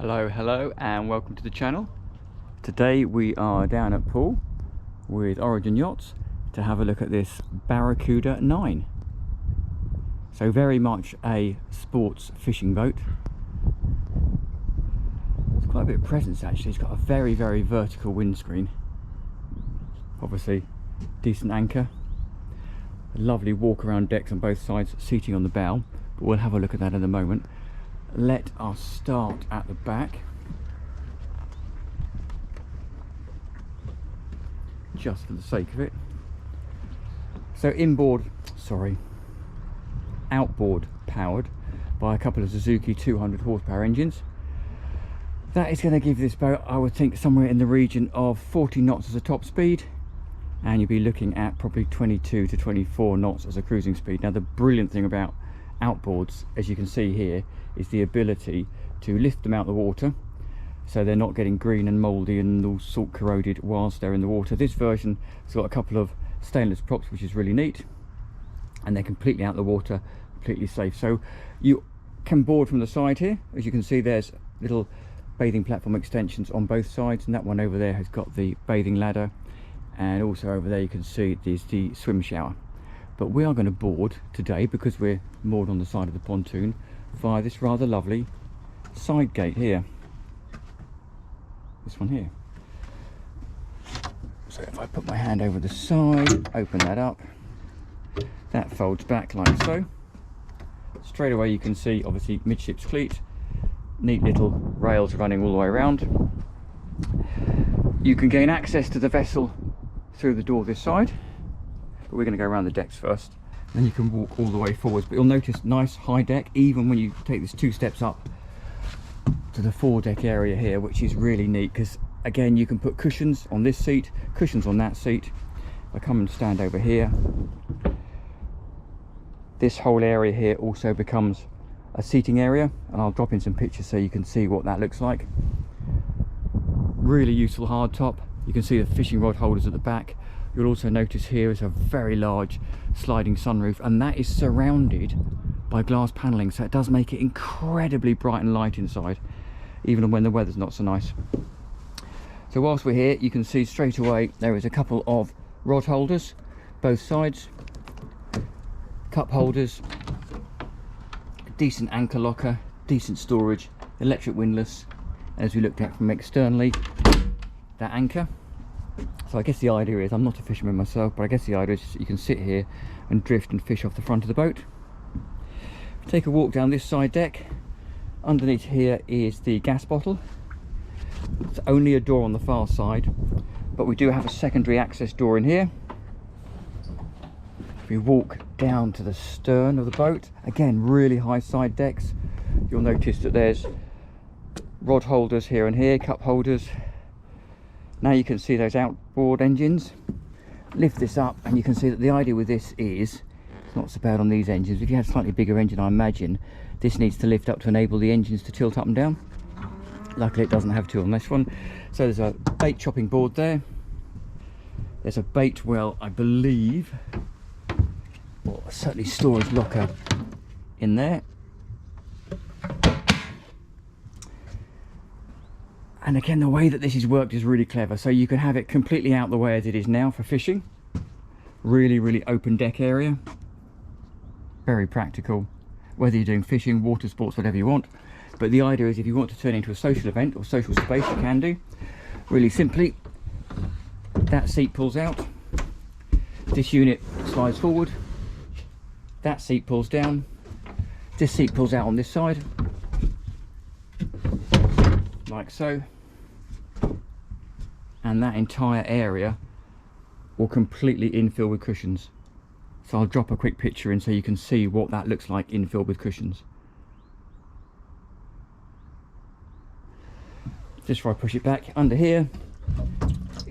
Hello and welcome to the channel. Today we are down at Poole with Origin Yachts to have a look at this Barracuda 9. So very much a sports fishing boat. It's quite a bit of presence actually. It's got a very vertical windscreen. Obviously decent anchor. A lovely walk around decks on both sides, seating on the bow, but we'll have a look at that in a moment. Let us start at the back, just for the sake of it. So outboard powered by a couple of Suzuki 200 horsepower engines. That is going to give this boat, I would think, somewhere in the region of 40 knots as a top speed, and you'll be looking at probably 22 to 24 knots as a cruising speed. Now the brilliant thing about outboards, as you can see here, is the ability to lift them out the water so they're not getting green and mouldy and all salt corroded whilst they're in the water. This version has got a couple of stainless props, which is really neat, and they're completely out the water, completely safe. So you can board from the side here. As you can see, there's little bathing platform extensions on both sides, and that one over there has got the bathing ladder, and also over there you can see there's the swim shower. But we are going to board today, because we're moored on the side of the pontoon, via this rather lovely side gate here. This one here. So if I put my hand over the side, open that up, that folds back like so. Straight away you can see obviously midships cleat, neat little rails running all the way around. You can gain access to the vessel through the door this side, but we're going to go around the decks first. Then you can walk all the way forwards, but you'll notice nice high deck even when you take this 2 steps up to the foredeck area here, which is really neat, because again you can put cushions on this seat, cushions on that seat. If I come and stand over here, this whole area here also becomes a seating area, and I'll drop in some pictures so you can see what that looks like. Really useful hard top. You can see the fishing rod holders at the back. You'll also notice here is a very large sliding sunroof, and that is surrounded by glass panelling, so it does make it incredibly bright and light inside, even when the weather's not so nice. So whilst we're here, you can see straight away there is a couple of rod holders, both sides, cup holders, a decent anchor locker, decent storage, electric windlass, as we looked at from externally, that anchor. So I guess the idea is, I'm not a fisherman myself, but I guess the idea is you can sit here and drift and fish off the front of the boat. Take a walk down this side deck. Underneath here is the gas bottle. It's only a door on the far side, but we do have a secondary access door in here. If we walk down to the stern of the boat, again really high side decks, you'll notice that there's rod holders here and here, cup holders. Now you can see those outboard engines. Lift this up and you can see that the idea with this is, it's not so bad on these engines. If you had a slightly bigger engine, I imagine this needs to lift up to enable the engines to tilt up and down. Luckily it doesn't have to on this one. So there's a bait chopping board there. There's a bait well, I believe, or certainly storage locker in there. And again, the way that this is worked is really clever. So you can have it completely out the way as it is now for fishing. Really open deck area. Very practical, whether you're doing fishing, water sports, whatever you want. But the idea is, if you want to turn it into a social event or social space, you can do. Really simply, that seat pulls out. This unit slides forward. That seat pulls down. This seat pulls out on this side, like so. And that entire area will completely infill with cushions. So I'll drop a quick picture in so you can see what that looks like infilled with cushions. Just before I push it back, under here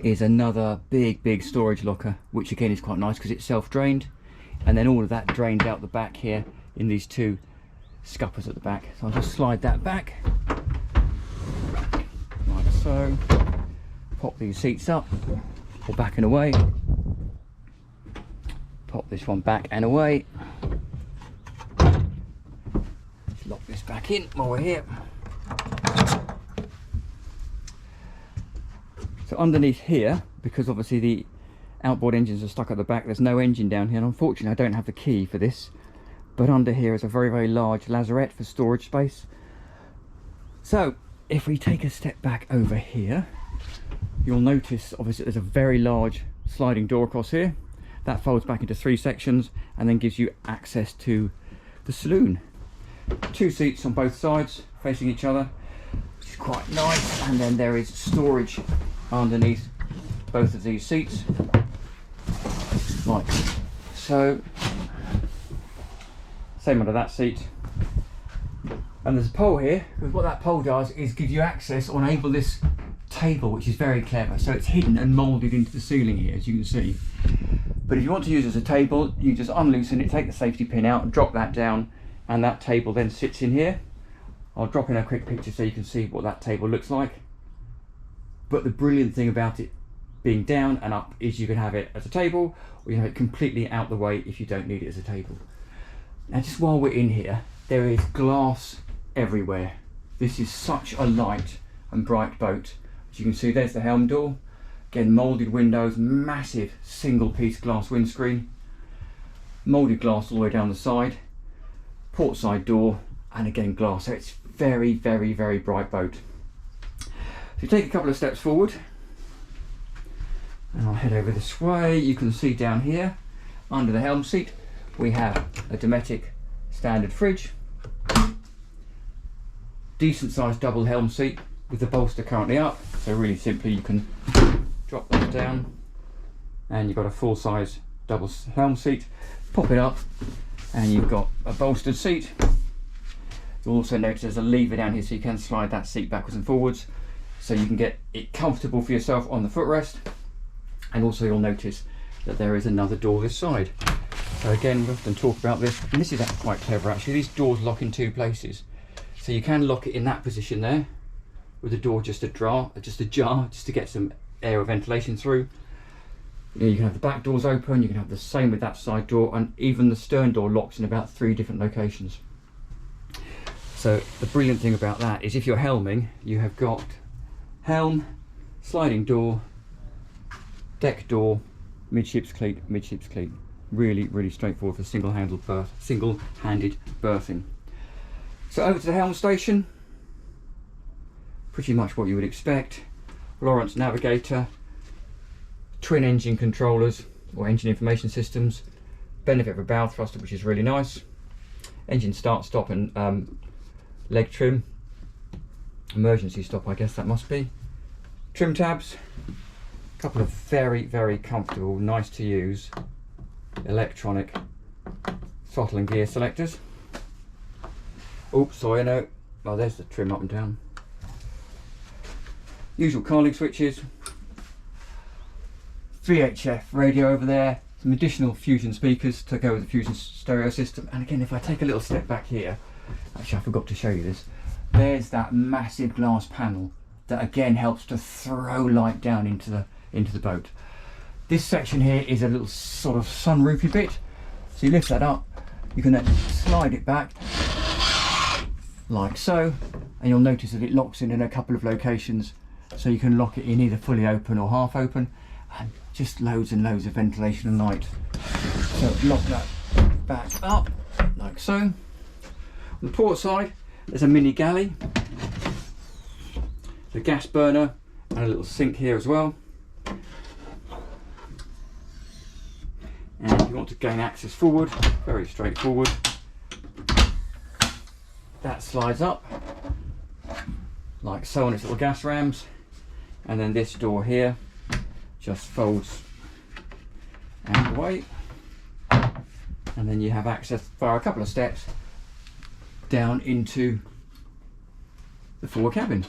is another big storage locker, which again is quite nice because it's self-drained, and then all of that drains out the back here in these 2 scuppers at the back. So I'll just slide that back like so. Pop these seats up or back and away. Pop this one back and away. Just lock this back in while we're here. So underneath here, because obviously the outboard engines are stuck at the back, there's no engine down here, and unfortunately I don't have the key for this, but under here is a very, very large lazarette for storage space. So if we take a step back over here, you'll notice obviously there's a very large sliding door across here that folds back into 3 sections and then gives you access to the saloon. 2 seats on both sides facing each other, which is quite nice, and then there is storage underneath both of these seats, like so. Same under that seat. And there's a pole here, because what that pole does is give you access or enable this table, which is very clever. So it's hidden and moulded into the ceiling here, as you can see. But if you want to use it as a table, you just unloosen it, take the safety pin out, and drop that down, and that table then sits in here. I'll drop in a quick picture so you can see what that table looks like. But the brilliant thing about it being down and up is you can have it as a table, or you have it completely out the way if you don't need it as a table. Now, just while we're in here, there is glass everywhere. This is such a light and bright boat. As you can see, there's the helm door. Again, moulded windows, massive single piece glass windscreen, moulded glass all the way down the side, port side door, and again glass. So it's very, very, very bright boat. So you take a couple of steps forward, and I'll head over this way. You can see down here, under the helm seat, we have a Dometic standard fridge, decent sized double helm seat with the bolster currently up. So really simply you can drop that down, and you've got a full size double helm seat, pop it up, and you've got a bolstered seat. You'll also notice there's a lever down here, so you can slide that seat backwards and forwards, so you can get it comfortable for yourself on the footrest. And also you'll notice that there is another door this side. So again, we often talk about this, and this is actually quite clever actually. These doors lock in 2 places. So you can lock it in that position there, with the door just ajar, just to get some air or ventilation through. You can have the back doors open, you can have the same with that side door, and even the stern door locks in about 3 different locations. So the brilliant thing about that is if you're helming, you have got helm, sliding door, deck door, midships cleat, midships cleat. Really, really straightforward for single-handed berthing. So over to the helm station. Pretty much what you would expect. Lawrence navigator, twin engine controllers or engine information systems, benefit for bow thruster, which is really nice, engine start, stop, and leg trim, emergency stop, I guess that must be, trim tabs, a couple of very, very comfortable, nice to use electronic throttle and gear selectors. Oops, sorry, no, oh, there's the trim up and down. Usual carling switches, VHF radio over there, some additional Fusion speakers to go with the Fusion stereo system. And again, if I take a little step back here, actually I forgot to show you this, there's that massive glass panel that again helps to throw light down into the boat. This section here is a little sort of sunroofy bit, so you lift that up, you can then slide it back like so, and you'll notice that it locks in a couple of locations, so you can lock it in either fully open or half open, and just loads and loads of ventilation and light. So lock that back up like so. On the port side there's a mini galley, the gas burner, and a little sink here as well. And if you want to gain access forward, very straightforward, that slides up like so on its little gas rams, and then this door here just folds and away, and then you have access via a couple of steps down into the forward cabin.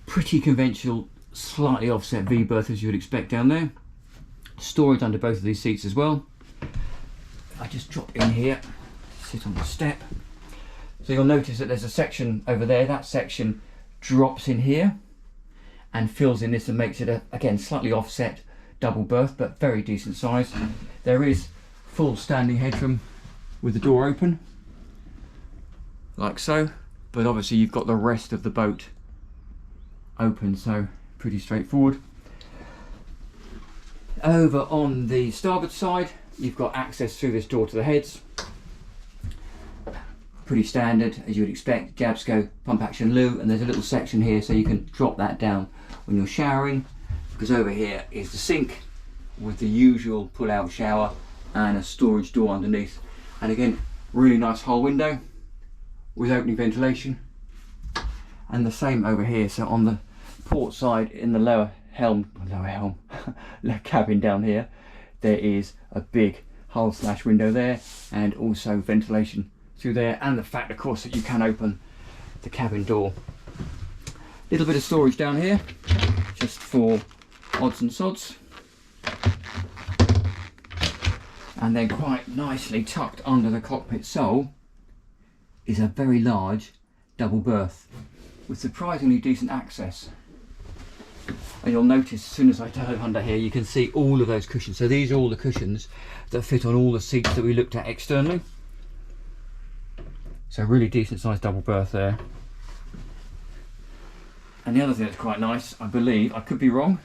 Pretty conventional, slightly offset V-berth as you would expect down there. Storage under both of these seats as well. I just drop in here, sit on the step. So you'll notice that there's a section over there. That section drops in here and fills in this and makes it a, again, slightly offset double berth, but very decent size. There is full standing headroom with the door open, like so, but obviously you've got the rest of the boat open, so pretty straightforward. Over on the starboard side, you've got access through this door to the heads. Pretty standard, as you would expect. Jabsco pump action loo, and there's a little section here so you can drop that down when you're showering, because over here is the sink with the usual pull-out shower and a storage door underneath. And again, really nice hull window with opening ventilation. And the same over here, so on the port side in the lower cabin down here, there is a big hull slash window there, and also ventilation through there, and the fact of course that you can open the cabin door. Little bit of storage down here just for odds and sods, and then quite nicely tucked under the cockpit sole is a very large double berth with surprisingly decent access. And you'll notice as soon as I dive under here, you can see all of those cushions. So these are all the cushions that fit on all the seats that we looked at externally. So really decent sized double berth there. And the other thing that's quite nice, I believe, I could be wrong,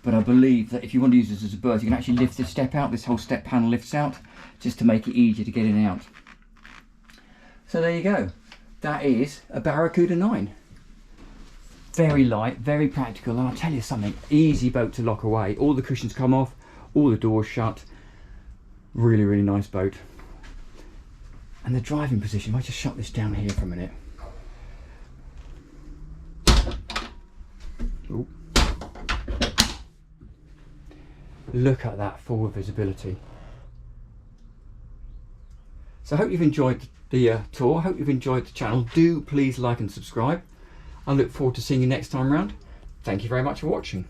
but I believe that if you want to use this as a berth, you can actually lift this step out. This whole step panel lifts out just to make it easier to get in and out. So there you go. That is a Barracuda 9. Very light, very practical, and I'll tell you something, easy boat to lock away. All the cushions come off, all the doors shut. Really, really nice boat. And the driving position, if I just shut this down here for a minute. Ooh. Look at that forward visibility. So I hope you've enjoyed the tour, I hope you've enjoyed the channel. Do please like and subscribe. I look forward to seeing you next time round. Thank you very much for watching.